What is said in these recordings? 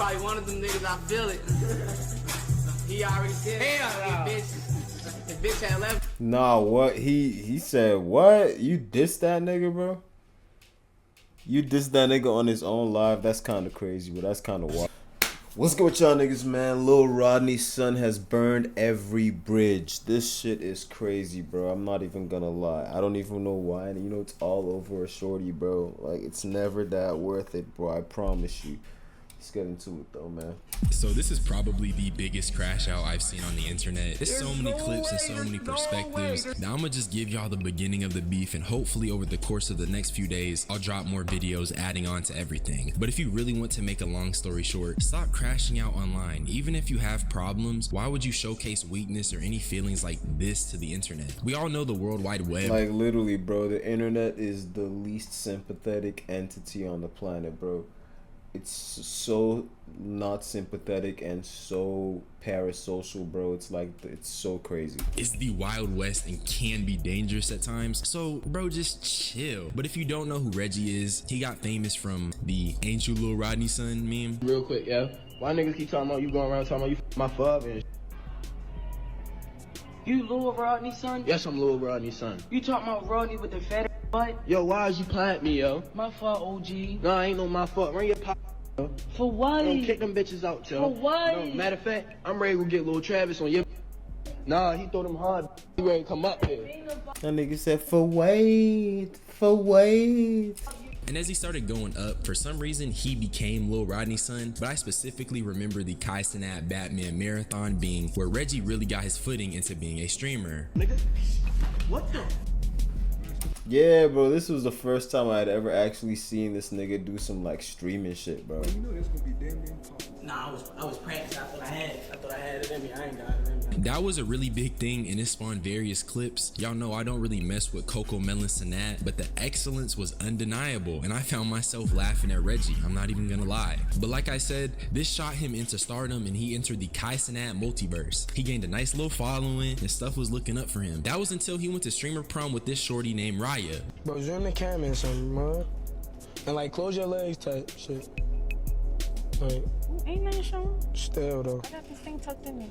probably one of them niggas, I feel it. He already said, hell no. His bitch had left. Nah, what? He said, what? You dissed that nigga, bro? You dissed that nigga on his own live? That's kind of crazy, but that's kind of wild. What's good with y'all niggas, man? Lil Rodney's son has burned every bridge. This shit is crazy, bro. I'm not even gonna lie. I don't even know why. And you know, it's all over a shorty, bro. Like, it's never that worth it, bro. I promise you. Let's get into it, though, man. So this is probably the biggest crash out I've seen on the internet. There's so many clips and so many perspectives. Now I'm gonna just give y'all the beginning of the beef, and hopefully over the course of the next few days, I'll drop more videos adding on to everything. But if you really want to make a long story short, stop crashing out online. Even if you have problems, why would you showcase weakness or any feelings like this to the internet? We all know the World Wide Web. Like, literally, bro, the internet is the least sympathetic entity on the planet, bro. It's so not sympathetic and so parasocial, bro. It's like, it's so crazy. It's the Wild West and can be dangerous at times. So, bro, just chill. But if you don't know who Reggie is, he got famous from the "Ain't You Lil Rodney Son" meme. Real quick, yeah. Why niggas keep talking about you going around talking about you my father and You Lil Rodney, son? Yes, I'm Lil Rodney's son. You talking about Rodney with the fat butt? Yo, why is you playing at me, yo? My fault, OG. No, ain't no my fault. Run your pop, yo. For what? Don't kick them bitches out, yo. For what? No, matter of fact, I'm ready to get Lil Travis on your. Nah, he throw them hard. He ready to come up here. That nigga said, for wait. And as he started going up, for some reason he became Lil Rodney's son, but I specifically remember the Kai Cenat Batman marathon being where Reggie really got his footing into being a streamer. Nigga, what the? Yeah, bro, this was the first time I had ever actually seen this nigga do some like streaming shit, bro. You know that's gonna be damn near impossible. Nah, I was practicing. I thought I had it in me. I ain't got it in me. That was a really big thing, and it spawned various clips. Y'all know I don't really mess with Coco Melon Cenat, but the excellence was undeniable, and I found myself laughing at Reggie. I'm not even gonna lie. But like I said, this shot him into stardom, and he entered the Kai Cenat multiverse. He gained a nice little following, and stuff was looking up for him. That was until he went to streamer prom with this shorty named Raya. Bro, zoom the camera in something, man. And like, close your legs type shit. Like, ain't nothing showing. Still though. I got this thing tucked in me.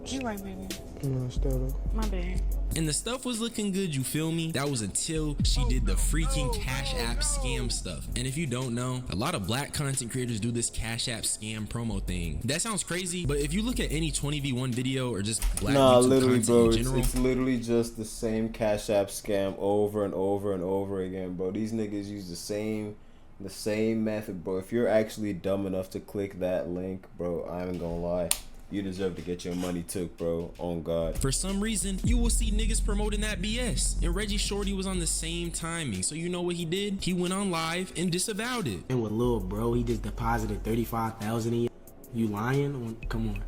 You right, baby. No, still though. My bad. And the stuff was looking good, you feel me? That was until she did the freaking Cash App scam stuff. And if you don't know, a lot of black content creators do this Cash App scam promo thing. That sounds crazy, but if you look at any 20v1 video or just black YouTube literally, content bro, in general, it's literally just the same Cash App scam over and over and over again, bro. These niggas use the same method, bro. If you're actually dumb enough to click that link, bro, I ain't gonna lie. You deserve to get your money took, bro. On God. for some reason, you will see niggas promoting that BS. And Reggie Shorty was on the same timing. So you know what he did? He went on live and disavowed it. And with Lil Bro, he just deposited 35,000 in you lying? Come on.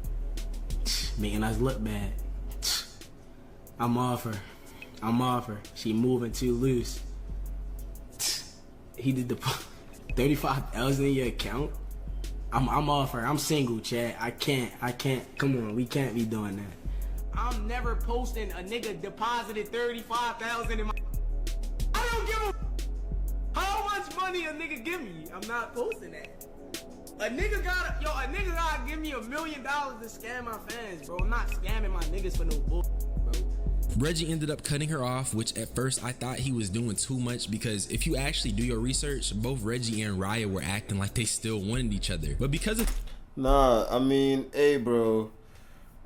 Making us look bad. I'm off her. She moving too loose. He did the 35,000 in your account? I'm off her. I'm single, Chad. I can't. Come on, we can't be doing that. I'm never posting a nigga deposited 35,000 in my. I don't give a how much money a nigga give me. I'm not posting that. A nigga gotta give me $1 million to scam my fans, bro. I'm not scamming my niggas for no bullshit, bro. Reggie ended up cutting her off, which at first I thought he was doing too much, because if you actually do your research, both Reggie and Raya were acting like they still wanted each other. But because of I mean, hey, bro,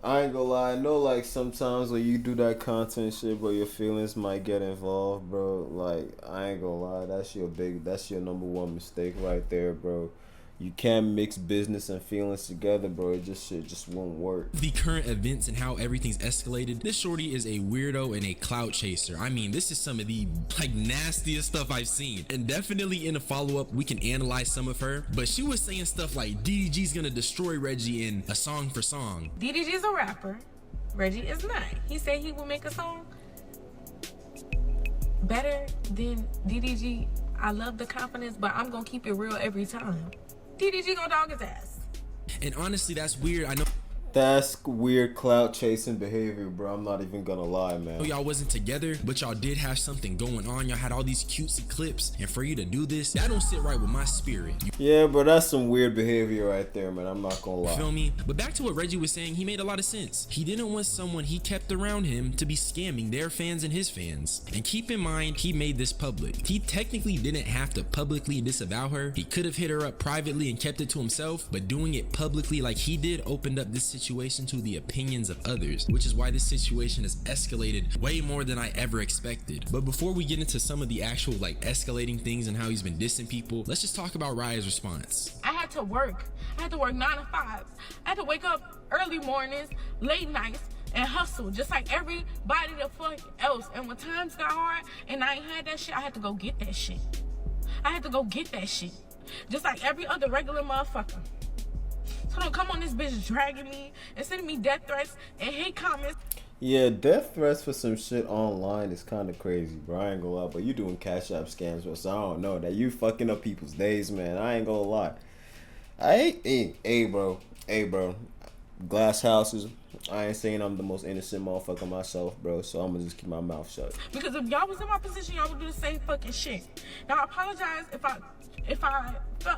I ain't gonna lie. I know, like, sometimes when you do that content shit, bro, your feelings might get involved, bro. Like, I ain't gonna lie. That's your number one mistake right there, bro. You can't mix business and feelings together, bro. Shit just won't work. the current events and how everything's escalated, this shorty is a weirdo and a clout chaser. I mean, this is some of the like nastiest stuff I've seen. And definitely in a follow-up, we can analyze some of her. But she was saying stuff like DDG's gonna destroy Reggie in a song for song. DDG's a rapper. Reggie is not. He said he will make a song better than DDG. I love the confidence, but I'm gonna keep it real every time. DDG gonna dog his ass. And honestly, that's weird. I know That's weird clout chasing behavior, bro. I'm not even gonna lie, man. Y'all wasn't together, but y'all did have something going on. Y'all had all these cutesy clips, and for you to do this, that don't sit right with my spirit. You Yeah, bro, that's some weird behavior right there, man. I'm not gonna lie. feel me? But back to what Reggie was saying, he made a lot of sense. He didn't want someone he kept around him to be scamming their fans and his fans. And keep in mind, he made this public. He technically didn't have to publicly disavow her. He could have hit her up privately and kept it to himself, but doing it publicly like he did opened up this situation to the opinions of others, which is why this situation has escalated way more than I ever expected. But before we get into some of the actual like escalating things and how he's been dissing people, let's just talk about Raya's response. I had to work. I had to work 9 to 5. I had to wake up early mornings, late nights, and hustle just like everybody the fuck else. And when times got hard and I ain't had that shit, I had to go get that shit. I had to go get that shit. Just like every other regular motherfucker. So don't come on this bitch dragging me and sending me death threats and hate comments. Yeah, death threats for some shit online is kind of crazy, bro. I ain't gonna lie, but you doing Cash App scams, bro. So I don't know that you fucking up people's days, man. I ain't gonna lie. Hey, bro. Glass houses. I ain't saying I'm the most innocent motherfucker myself, bro. So I'm gonna just keep my mouth shut. Because if y'all was in my position, y'all would do the same fucking shit. Now I apologize if I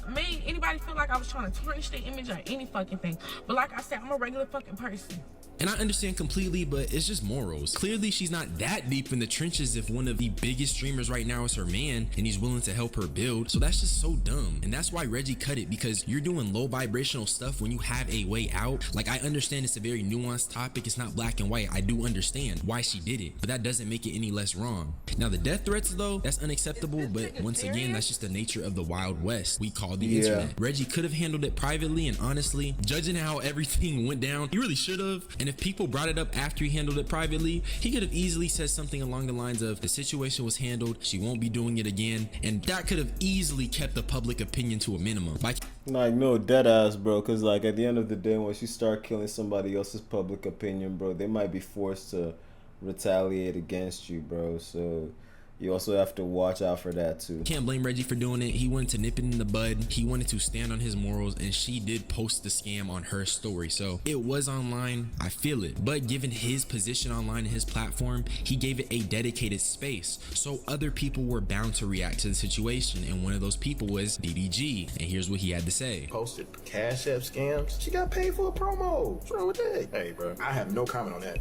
made anybody feel like I was trying to tarnish their image or any fucking thing. But like I said, I'm a regular fucking person. And I understand completely, but it's just morals. Clearly, she's not that deep in the trenches if one of the biggest streamers right now is her man and he's willing to help her build. So that's just so dumb. And that's why Reggie cut it, because you're doing low vibrational stuff when you have a way out. Like, I understand it's a very nuanced topic. It's not black and white. I do understand why she did it, but that doesn't make it any less wrong. Now, the death threats, though, that's unacceptable. But once again, that's just the nature of the Wild West we call the internet. Reggie could have handled it privately, and honestly, judging how everything went down, he really should have. And if people brought it up after he handled it privately, he could have easily said something along the lines of, the situation was handled, she won't be doing it again, and that could have easily kept the public opinion to a minimum. Like no, dead ass, bro. Cause like at the end of the day, once you start killing somebody else's public opinion, bro, they might be forced to retaliate against you, bro. So you also have to watch out for that too. Can't blame Reggie for doing it. He wanted to nip it in the bud. He wanted to stand on his morals, and she did post the scam on her story. So it was online. I feel it. But given his position online and his platform, he gave it a dedicated space. So other people were bound to react to the situation, and one of those people was DDG. And here's what he had to say. Posted Cash App scams. She got paid for a promo. What's wrong with that? Hey, bro, I have no comment on that.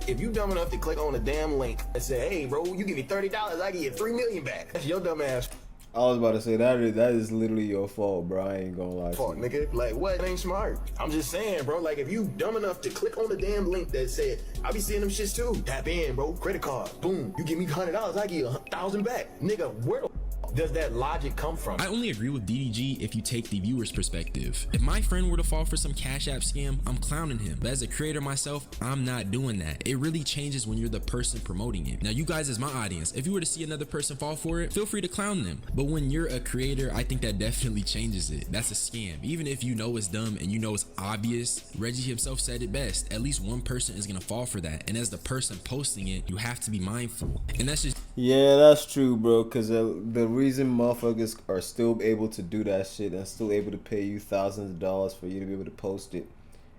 If you dumb enough to click on the damn link and say, hey, bro, you give me $30, I give you $3 million back. That's your dumb ass I was about to say that is literally your fault, bro. I ain't gonna lie to fault, you. nigga. Like, what? That ain't smart. I'm just saying, bro. Like, if you dumb enough to click on the damn link that said, I be seeing them shits too. Tap in, bro. Credit card. Boom. You give me $100, I give you $1,000 back. Nigga, where the does that logic come from? I only agree with DDG if you take the viewer's perspective. If my friend were to fall for some Cash App scam, I'm clowning him. But as a creator myself, I'm not doing that. It really changes when you're the person promoting it. Now, you guys as my audience, if you were to see another person fall for it, feel free to clown them. But when you're a creator, I think that definitely changes it. That's a scam. Even if you know it's dumb and you know it's obvious, Reggie himself said it best. At least one person is gonna fall for that. And as the person posting it, you have to be mindful. And that's just... Yeah, that's true, bro. Because the reason motherfuckers are still able to do that shit and still able to pay you thousands of dollars for you to be able to post it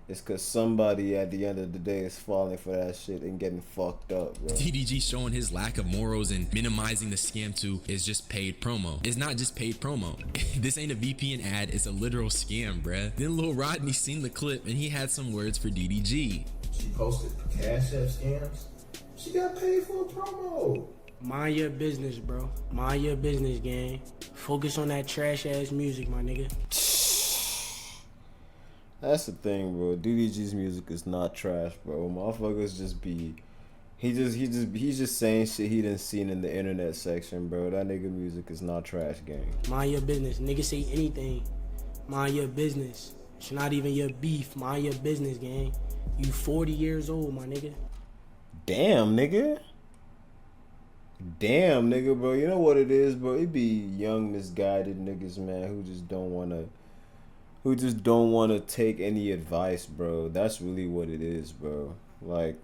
is because somebody at the end of the day is falling for that shit and getting fucked up, bro. DDG showing his lack of morals and minimizing the scam too is just paid promo. It's not just paid promo. This ain't a VPN ad, it's a literal scam, bruh. Then Lil Rodney seen the clip and he had some words for DDG. She posted Cash App scams. She got paid for a promo. Mind your business, bro. Mind your business, gang. Focus on that trash ass music, my nigga. That's the thing, bro. DDG's music is not trash, bro. Motherfuckers just be... He's just saying shit he done seen in the internet section, bro. That nigga music is not trash, gang. Mind your business. Nigga say anything. Mind your business. It's not even your beef. Mind your business, gang. You 40 years old, my nigga. Damn, nigga. Damn, nigga, bro. You know what it is, bro? It be young, misguided niggas, man, who just don't wanna take any advice, bro. That's really what it is, bro. Like,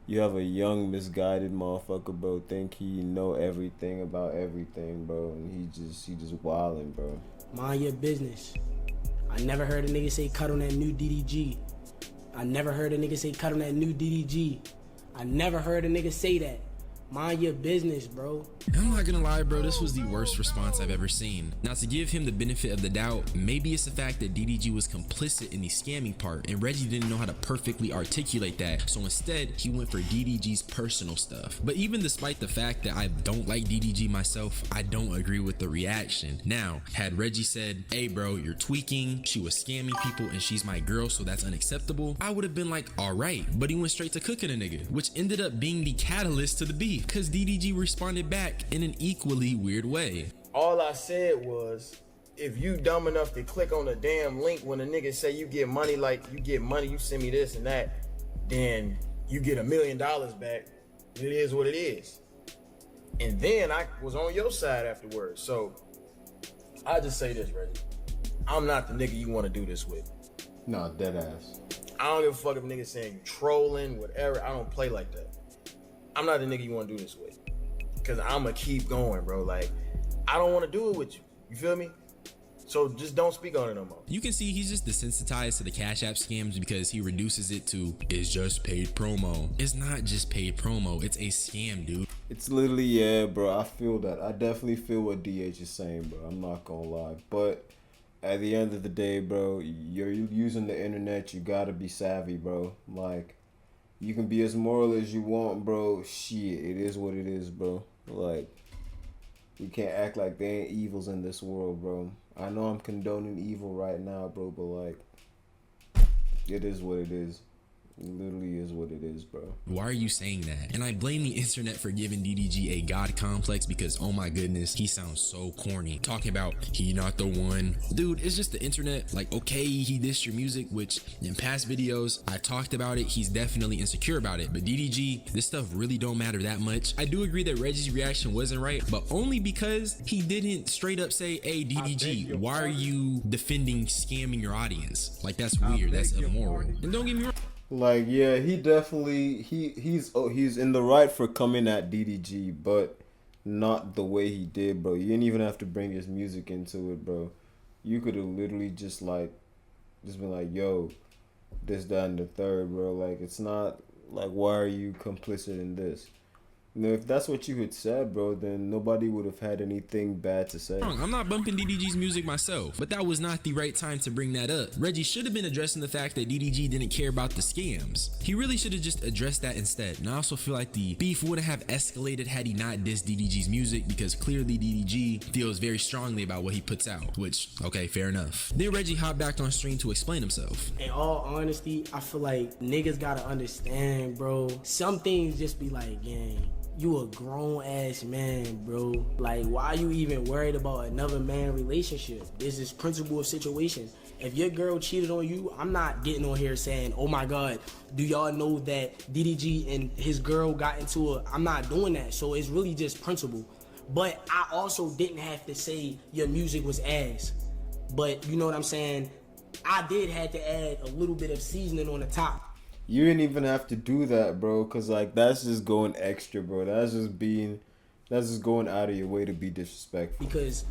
you have a young, misguided motherfucker, bro, think he know everything about everything, bro, and he just wildin', bro. Mind your business. I never heard a nigga say cut on that new DDG. I never heard a nigga say cut on that new DDG. I never heard a nigga say that. Mind your business, bro. I'm not gonna lie, bro, this was the worst response I've ever seen. Now, to give him the benefit of the doubt, maybe it's the fact that DDG was complicit in the scamming part and Reggie didn't know how to perfectly articulate that, so instead he went for DDG's personal stuff. But even despite the fact that I don't like DDG myself, I don't agree with the reaction. Now, had Reggie said, hey bro, you're tweaking, she was scamming people and she's my girl, so that's unacceptable, I would have been like, alright. But he went straight to cooking a nigga, which ended up being the catalyst to the beef, because DDG responded back in an equally weird way. All I said was, if you dumb enough to click on the damn link when a nigga say you get money, like you get money, you send me this and that, then you get $1 million back. It is what it is. And then I was on your side afterwards. So I just say this, Reggie. I'm not the nigga you want to do this with. Nah, dead ass. I don't give a fuck if niggas saying you trolling, whatever. I don't play like that. I'm not the nigga you want to do this with. Cause I'ma keep going, bro. Like, I don't want to do it with you. You feel me? So just don't speak on it no more. You can see he's just desensitized to the Cash App scams because he reduces it to, it's just paid promo. It's not just paid promo, it's a scam, dude. It's literally, yeah, bro. I feel that. I definitely feel what DH is saying, bro. I'm not gonna lie. But at the end of the day, bro, you're using the internet. You gotta be savvy, bro. Like, you can be as moral as you want, bro. Shit, it is what it is, bro. Like, you can't act like there ain't evils in this world, bro. I know I'm condoning evil right now, bro, but like, it is what it is. It literally is what it is, bro. Why are you saying that? And I blame the internet for giving DDG a god complex because, oh my goodness, he sounds so corny. Talking about, he not the one. Dude, it's just the internet. Like, okay, he dissed your music, which in past videos, I talked about it. He's definitely insecure about it. But DDG, this stuff really don't matter that much. I do agree that Reggie's reaction wasn't right, but only because he didn't straight up say, hey, DDG, why are you defending scamming your audience? Like, that's weird. That's immoral. And don't get me wrong. Like, yeah, he definitely he's in the right for coming at DDG, but not the way he did, bro. You didn't even have to bring his music into it, bro. You could have literally just been like, yo, this, that, and the third, bro. Like, it's not like, why are you complicit in this? You know, if that's what you had said, bro, then nobody would have had anything bad to say. I'm not bumping DDG's music myself, but that was not the right time to bring that up. Reggie should have been addressing the fact that DDG didn't care about the scams. He really should have just addressed that instead. And I also feel like the beef wouldn't have escalated had he not dissed DDG's music, because clearly DDG feels very strongly about what he puts out, which, okay, fair enough. Then Reggie hopped back on stream to explain himself. In all honesty, I feel like niggas gotta understand, bro. Some things just be like, gang, you a grown ass man, bro. Like, why you even worried about another man relationship? This is principle of situation. If your girl cheated on you, I'm not getting on here saying, oh my God, do y'all know that DDG and his girl got into a, I'm not doing that. So it's really just principle. But I also didn't have to say your music was ass. But you know what I'm saying? I did have to add a little bit of seasoning on the top. You didn't even have to do that, bro, because, like, that's just going extra, bro. That's just going out of your way to be disrespectful. Because,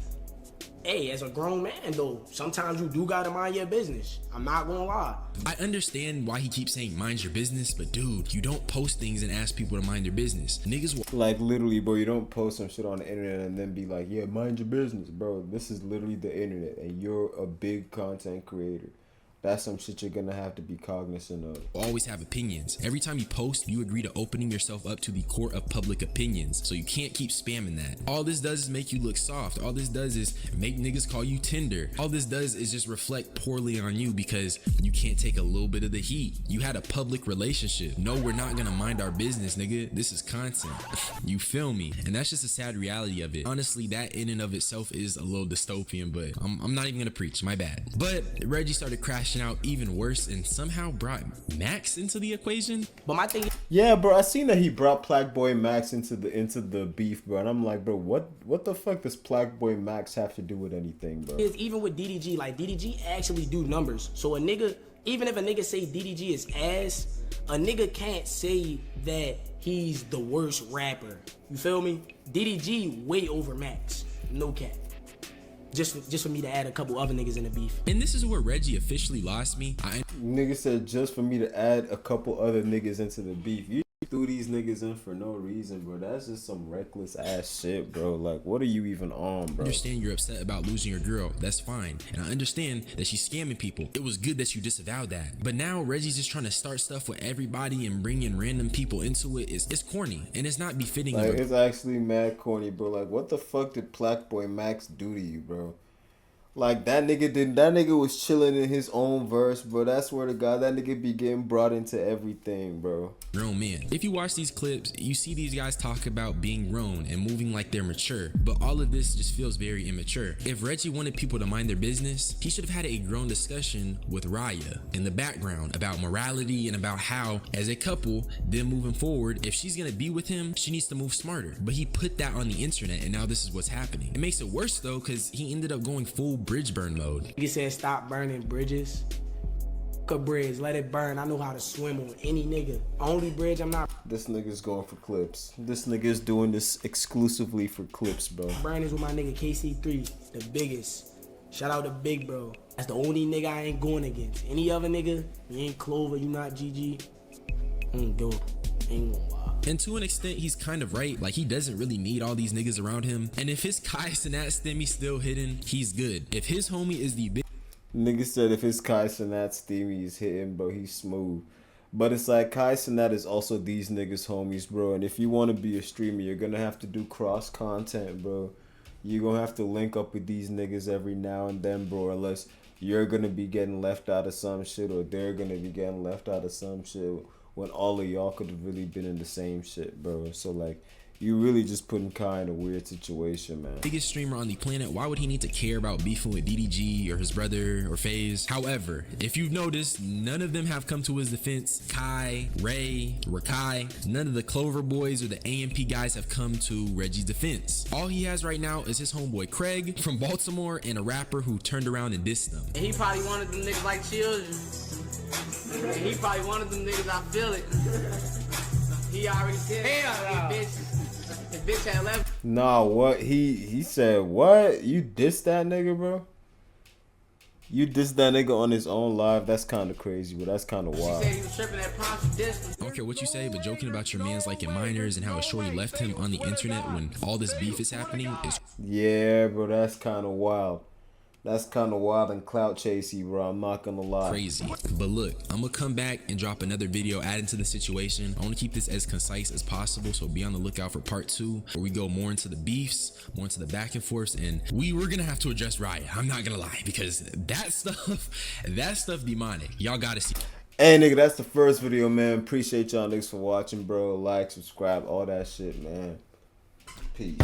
hey, as a grown man, though, sometimes you do gotta mind your business. I'm not gonna lie. I understand why he keeps saying mind your business, but dude, you don't post things and ask people to mind their business. Niggas will, like, literally, bro, you don't post some shit on the internet and then be like, yeah, mind your business, bro. This is literally the internet, and you're a big content creator. That's some shit you're gonna have to be cognizant of. always have opinions. Every time you post, you agree to opening yourself up to the court of public opinions, so you can't keep spamming that. All this does is make you look soft. All this does is make niggas call you tender. All this does is just reflect poorly on you because you can't take a little bit of the heat. You had a public relationship. No, we're not gonna mind our business, nigga. This is content. You feel me? And that's just a sad reality of it. Honestly, that in and of itself is a little dystopian, but I'm not even gonna preach, my bad. But Reggie started crashing out even worse and somehow brought Max into the equation. But my thing is, yeah, bro, I seen that he brought Plaque Boy Max into the beef, bro, and I'm like, bro, what the fuck does Plaque Boy Max have to do with anything, bro? is even with DDG, like, DDG actually do numbers. So a nigga, even if a nigga say DDG is ass, a nigga can't say that he's the worst rapper. You feel me? DDG way over Max. No cap. Just for me to add a couple other niggas in the beef. And this is where Reggie officially lost me. Nigga said just for me to add a couple other niggas into the beef. You threw these niggas in for no reason, bro. That's just some reckless ass shit, bro. Like, what are you even on, bro? I understand you're upset about losing your girl. That's fine. And I understand that she's scamming people. It was good that you disavowed that. But now Reggie's just trying to start stuff with everybody and bringing random people into it. It's corny and it's not befitting. Like, it's actually mad corny, bro. Like, what the fuck did Black Boy Max do to you, bro? Like, that nigga was chilling in his own verse, bro. That's where to God, that nigga be getting brought into everything, bro. Grown man. If you watch these clips, you see these guys talk about being grown and moving like they're mature, but all of this just feels very immature. If Reggie wanted people to mind their business, he should have had a grown discussion with Raya in the background about morality and about how, as a couple, them moving forward, if she's gonna be with him, she needs to move smarter. But he put that on the internet, and now this is what's happening. It makes it worse though, because he ended up going full bridge burn mode. He said stop burning bridges. A bridge, let it burn. I know how to swim on any nigga. Only bridge I'm not. This nigga's going for clips. This nigga's doing this exclusively for clips, bro. Burn is with my nigga KC3, the biggest. Shout out to Big Bro. That's the only nigga I ain't going against. Any other nigga, you ain't Clover, you not GG. Ain't gonna lie. And to an extent, he's kind of right. Like, he doesn't really need all these niggas around him. And if his Kai Cenat stimmy still hidden, he's good. If his homie is the big... Nigga said if his Kai Cenat steamy is hitting, bro, he's smooth. But it's like Kai Cenat is also these niggas homies, bro. And if you want to be a streamer, you're gonna have to do cross content, bro. You're gonna have to link up with these niggas every now and then, bro. Unless you're gonna be getting left out of some shit, or they're gonna be getting left out of some shit, when all of y'all could have really been in the same shit, bro. So like, you really just putting Kai in a weird situation, man. Biggest streamer on the planet, why would he need to care about beefing with DDG or his brother or FaZe? However, if you've noticed, none of them have come to his defense. Kai, Ray, Rakai, none of the Clover boys or the AMP guys have come to Reggie's defense. All he has right now is his homeboy Craig from Baltimore and a rapper who turned around and dissed them. And he probably wanted them niggas like children. And he probably wanted them niggas, I feel it. He already said, hell no. His bitch had left. Nah, what? He said, what? You dissed that nigga, bro? You dissed that nigga on his own live? That's kind of crazy, but that's kind of wild. She said he was tripping at prom, she dissed him. I don't care what you say, but joking about your man's liking minors and how a shorty left him on the internet when all this beef is happening is... Yeah, bro, that's kind of wild. That's kind of wild and clout chasey, bro. I'm not gonna lie. Crazy. But look, I'm gonna come back and drop another video adding to the situation. I want to keep this as concise as possible, so be on the lookout for part 2, where we go more into the beefs, more into the back and forths, and we're gonna have to address Riot. I'm not gonna lie, because that stuff demonic. Y'all gotta see. Hey, nigga, that's the first video, man. Appreciate y'all niggas for watching, bro. Like, subscribe, all that shit, man. Peace.